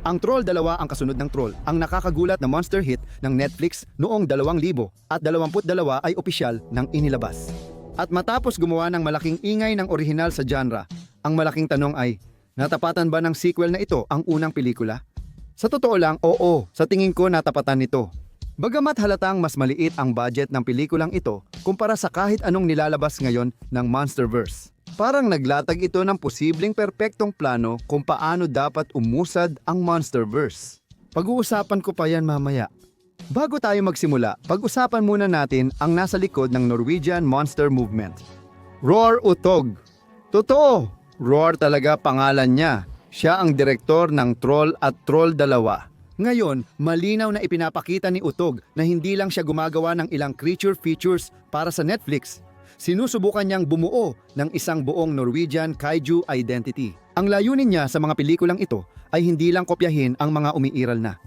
Ang Troll 2 ang kasunod ng Troll, ang nakakagulat na monster hit ng Netflix noong 2000 at 22 ay opisyal nang inilabas. At matapos gumawa ng malaking ingay ng orihinal sa genre, ang malaking tanong ay, natapatan ba ng sequel na ito ang unang pelikula? Sa totoo lang, oo, sa tingin ko natapatan nito. Bagamat halatang mas maliit ang budget ng pelikulang ito kumpara sa kahit anong nilalabas ngayon ng Monsterverse. Parang naglatag ito ng posibleng perpektong plano kung paano dapat umusad ang Monsterverse. Pag-uusapan ko pa yan mamaya. Bago tayo magsimula, pag-usapan muna natin ang nasa likod ng Norwegian Monster Movement. Roar Utog. Totoo, Roar talaga pangalan niya. Siya ang direktor ng Troll at Troll 2. Ngayon, malinaw na ipinapakita ni Utog na hindi lang siya gumagawa ng ilang creature features para sa Netflix. Sinusubukan niyang bumuo ng isang buong Norwegian kaiju identity. Ang layunin niya sa mga pelikulang ito ay hindi lang kopyahin ang mga umiiral na.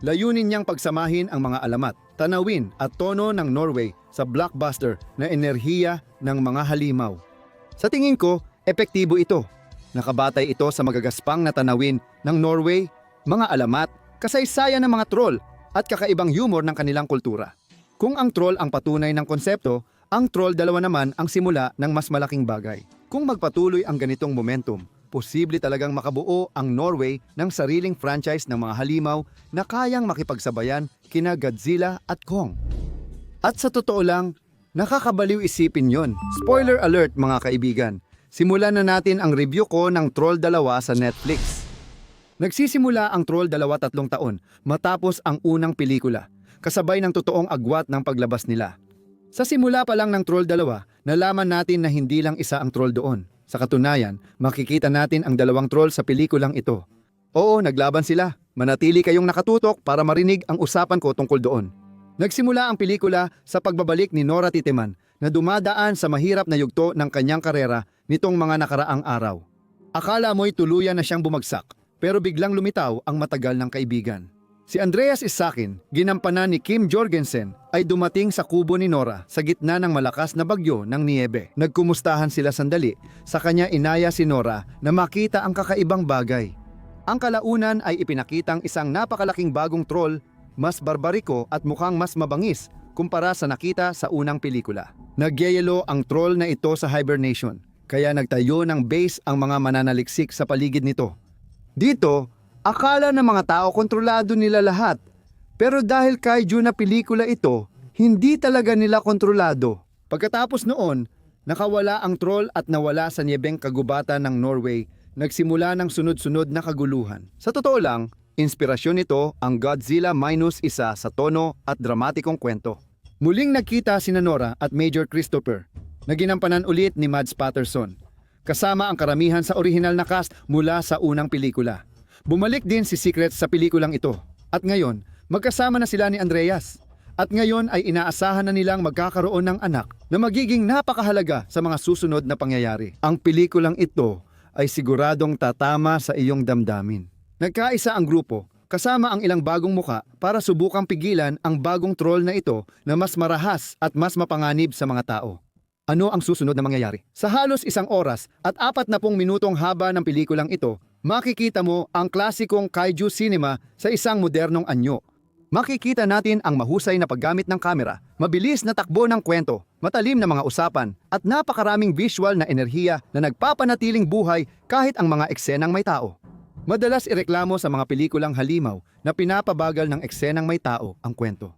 Layunin niyang pagsamahin ang mga alamat, tanawin at tono ng Norway sa blockbuster na enerhiya ng mga halimaw. Sa tingin ko, epektibo ito. Nakabatay ito sa magagaspang na tanawin ng Norway, mga alamat, kasaysayan ng mga troll at kakaibang humor ng kanilang kultura. Kung ang troll ang patunay ng konsepto, ang Troll 2 naman ang simula ng mas malaking bagay. Kung magpatuloy ang ganitong momentum, posible talagang makabuo ang Norway ng sariling franchise ng mga halimaw na kayang makipagsabayan kina Godzilla at Kong. At sa totoo lang, nakakabaliw isipin yon. Spoiler alert mga kaibigan, simulan na natin ang review ko ng Troll 2 sa Netflix. Nagsisimula ang Troll 2 3 taon matapos ang unang pelikula, kasabay ng totoong agwat ng paglabas nila. Sa simula pa lang ng Troll 2, nalaman natin na hindi lang isa ang troll doon. Sa katunayan, makikita natin ang dalawang troll sa pelikulang ito. Oo, naglaban sila. Manatili kayong nakatutok para marinig ang usapan ko tungkol doon. Nagsimula ang pelikula sa pagbabalik ni Nora Titeman na dumadaan sa mahirap na yugto ng kanyang karera nitong mga nakaraang araw. Akala mo'y tuluyan na siyang bumagsak, pero biglang lumitaw ang matagal ng kaibigan. Si Andreas Isakin, ginampanan ni Kim Jorgensen, ay dumating sa kubo ni Nora sa gitna ng malakas na bagyo ng niyebe. Nagkumustahan sila sandali, sa kanya inaya si Nora na makita ang kakaibang bagay. Ang kalaunan ay ipinakitang isang napakalaking bagong troll, mas barbariko at mukhang mas mabangis kumpara sa nakita sa unang pelikula. Nagyayelo ang troll na ito sa hibernation, kaya nagtayo ng base ang mga mananaliksik sa paligid nito. Dito, akala ng mga tao kontrolado nila lahat. Pero dahil kaiju na pelikula ito, hindi talaga nila kontrolado. Pagkatapos noon, nakawala ang troll at nawala sa niyebeng kagubatan ng Norway, nagsimula ng sunod-sunod na kaguluhan. Sa totoo lang, inspirasyon nito ang Godzilla -1 sa tono at dramatikong kwento. Muling nagkita sina Nora at Major Christopher, na ginampanan ulit ni Mads Patterson, kasama ang karamihan sa orihinal na cast mula sa unang pelikula. Bumalik din si Secret sa pelikulang ito. At ngayon, magkasama na sila ni Andreas. At ngayon ay inaasahan na nilang magkakaroon ng anak na magiging napakahalaga sa mga susunod na pangyayari. Ang pelikulang ito ay siguradong tatama sa iyong damdamin. Nagkaisa ang grupo, kasama ang ilang bagong muka para subukang pigilan ang bagong troll na ito na mas marahas at mas mapanganib sa mga tao. Ano ang susunod na mangyayari? Sa halos 1 oras at 40 minutong haba ng pelikulang ito, makikita mo ang klasikong kaiju cinema sa isang modernong anyo. Makikita natin ang mahusay na paggamit ng kamera, mabilis na takbo ng kwento, matalim na mga usapan, at napakaraming visual na enerhiya na nagpapanatiling buhay kahit ang mga eksenang may tao. Madalas ireklamo sa mga pelikulang halimaw na pinapabagal ng eksenang may tao ang kwento.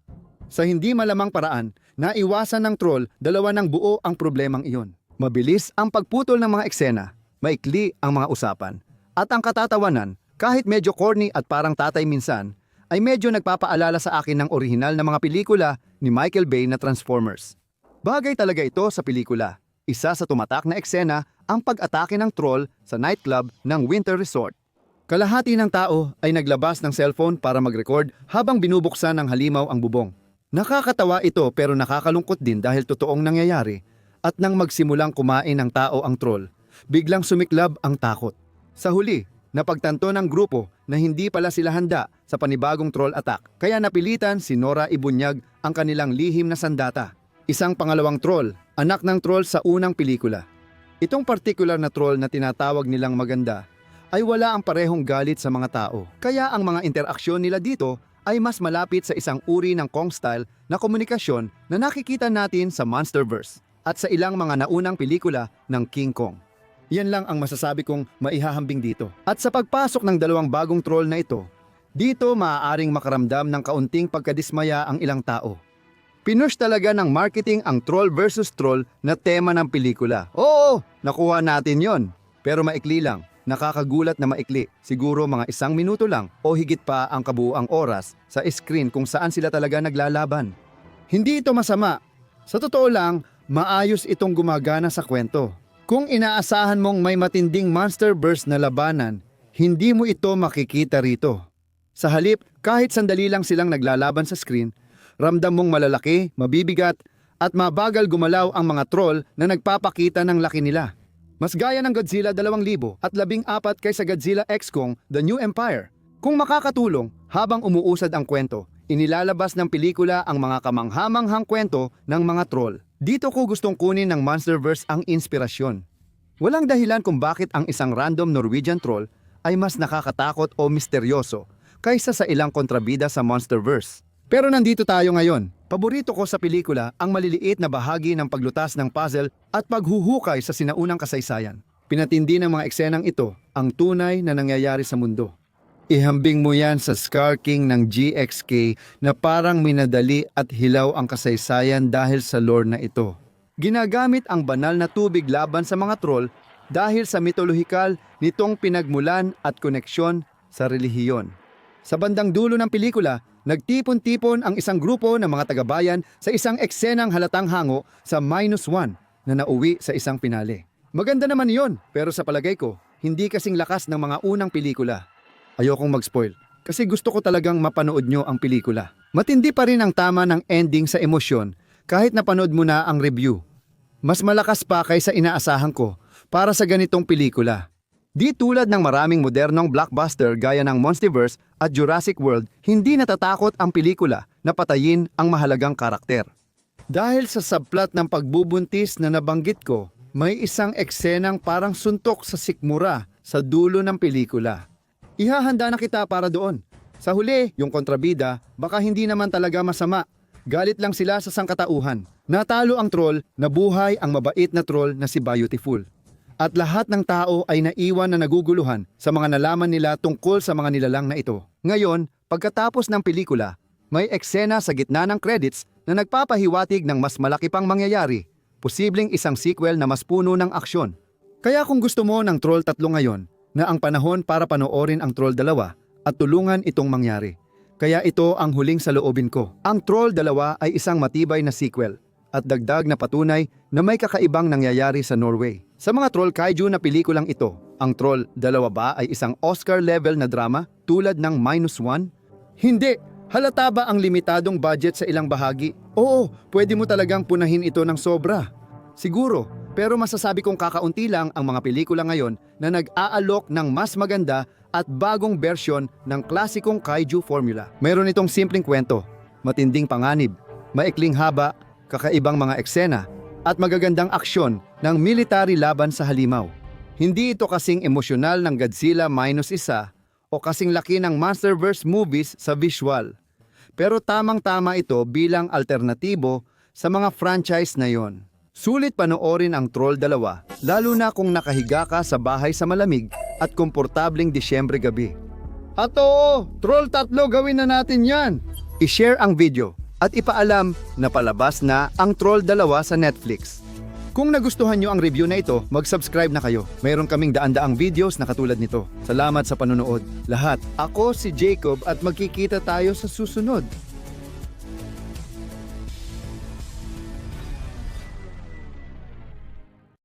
Sa hindi malamang paraan, naiwasan ng Troll 2 ng buo ang problemang iyon. Mabilis ang pagputol ng mga eksena, maikli ang mga usapan, at ang katatawanan, kahit medyo corny at parang tatay minsan, ay medyo nagpapaalala sa akin ng orihinal na mga pelikula ni Michael Bay na Transformers. Bagay talaga ito sa pelikula. Isa sa tumatak na eksena ang pag-atake ng troll sa nightclub ng Winter Resort. Kalahati ng tao ay naglabas ng cellphone para mag-record habang binubuksan ng halimaw ang bubong. Nakakatawa ito pero nakakalungkot din dahil totoong nangyayari, at nang magsimulang kumain ng tao ang troll, biglang sumiklab ang takot. Sa huli, napagtanto ng grupo na hindi pala sila handa sa panibagong troll attack, kaya napilitan si Nora ibunyag ang kanilang lihim na sandata. Isang pangalawang troll, anak ng troll sa unang pelikula. Itong partikular na troll na tinatawag nilang maganda ay wala ang parehong galit sa mga tao. Kaya ang mga interaksyon nila dito ay mas malapit sa isang uri ng Kong style na komunikasyon na nakikita natin sa Monsterverse at sa ilang mga naunang pelikula ng King Kong. Yan lang ang masasabi kong maihahambing dito. At sa pagpasok ng dalawang bagong troll na ito, dito maaaring makaramdam ng kaunting pagkadismaya ang ilang tao. Pinush talaga ng marketing ang troll versus troll na tema ng pelikula. Oo, nakuha natin yon. Pero maikli lang, nakakagulat na maikli. Siguro mga 1 minuto lang o higit pa ang kabuuang oras sa screen kung saan sila talaga naglalaban. Hindi ito masama. Sa totoo lang, maayos itong gumagana sa kwento. Kung inaasahan mong may matinding Monsterverse na labanan, hindi mo ito makikita rito. Sa halip, kahit sandali lang silang naglalaban sa screen, ramdam mong malalaki, mabibigat, at mabagal gumalaw ang mga troll na nagpapakita ng laki nila. Mas gaya ng Godzilla 2014 kaysa Godzilla X Kong The New Empire. Kung makakatulong, habang umuusad ang kwento, inilalabas ng pelikula ang mga kamanghamanghang kwento ng mga troll. Dito ko gustong kunin ng Monsterverse ang inspirasyon. Walang dahilan kung bakit ang isang random Norwegian troll ay mas nakakatakot o misteryoso kaysa sa ilang kontrabida sa Monsterverse. Pero nandito tayo ngayon. Paborito ko sa pelikula ang maliliit na bahagi ng paglutas ng puzzle at paghuhukay sa sinaunang kasaysayan. Pinatindi ng mga eksenang ito ang tunay na nangyayari sa mundo. Ihambing mo yan sa Scar King ng GXK na parang minadali at hilaw ang kasaysayan dahil sa lore na ito. Ginagamit ang banal na tubig laban sa mga troll dahil sa mitolohikal nitong pinagmulan at koneksyon sa relihiyon. Sa bandang dulo ng pelikula, nagtipon-tipon ang isang grupo ng mga tagabayan sa isang eksenang halatang hango sa -1 na nauwi sa isang pinale. Maganda naman yon, pero sa palagay ko, hindi kasing lakas ng mga unang pelikula. Ayokong mag-spoil, kasi gusto ko talagang mapanood nyo ang pelikula. Matindi pa rin ang tama ng ending sa emosyon kahit napanood mo na ang review. Mas malakas pa kaysa inaasahan ko para sa ganitong pelikula. Di tulad ng maraming modernong blockbuster gaya ng Monsterverse at Jurassic World, hindi natatakot ang pelikula na patayin ang mahalagang karakter. Dahil sa subplot ng pagbubuntis na nabanggit ko, may isang eksenang parang suntok sa sikmura sa dulo ng pelikula. Ihahanda na kita para doon. Sa huli, yung kontrabida, baka hindi naman talaga masama. Galit lang sila sa sangkatauhan. Natalo ang troll, nabuhay ang mabait na troll na si Beautiful. At lahat ng tao ay naiwan na naguguluhan sa mga nalaman nila tungkol sa mga nilalang na ito. Ngayon, pagkatapos ng pelikula, may eksena sa gitna ng credits na nagpapahiwatig ng mas malaki pang mangyayari, posibleng isang sequel na mas puno ng aksyon. Kaya kung gusto mo ng Troll 3 ngayon, na ang panahon para panoorin ang Troll 2 at tulungan itong mangyari. Kaya ito ang huling saloobin ko. Ang Troll 2 ay isang matibay na sequel at dagdag na patunay na may kakaibang nangyayari sa Norway. Sa mga troll kaiju na pelikulang ito, ang Troll 2 ba ay isang Oscar-level na drama tulad ng -1? Hindi! Halata ba ang limitadong budget sa ilang bahagi? Oo, pwede mo talagang punahin ito ng sobra. Siguro, pero masasabi kong kakaunti lang ang mga pelikula ngayon na nag-aalok ng mas maganda at bagong bersyon ng klasikong kaiju formula. Mayroon itong simpleng kwento, matinding panganib, maikling haba, kakaibang mga eksena, at magagandang aksyon ng military laban sa halimaw. Hindi ito kasing emosyonal ng Godzilla -1 o kasing laki ng Monsterverse movies sa visual. Pero tamang-tama ito bilang alternatibo sa mga franchise na yon. Sulit panoorin ang Troll 2, lalo na kung nakahiga ka sa bahay sa malamig at komportabling Disyembre gabi. At oo, Troll 3 gawin na natin yan! I-share ang video at ipaalam na palabas na ang Troll 2 sa Netflix. Kung nagustuhan nyo ang review na ito, mag-subscribe na kayo. Mayroon kaming daan-daang videos na katulad nito. Salamat sa panonood. Lahat, ako si Jacob at magkikita tayo sa susunod.